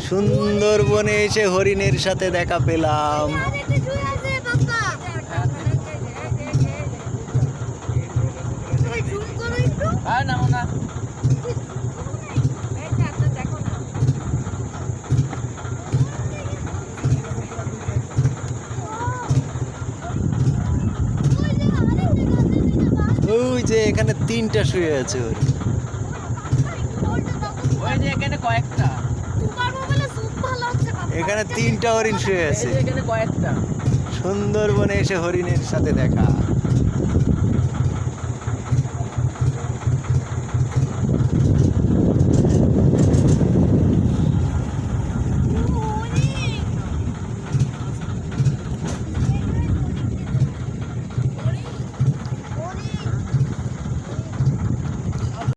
সুন্দরবনে এসে হরিণের সাথে দেখা পেলাম। ওই যে এখানে 3টা শুয়ে আছে হরিণ। এখানে 3টা হরিণ শুয়ে আছে। সুন্দরবনে এসে হরিণের সাথে দেখা।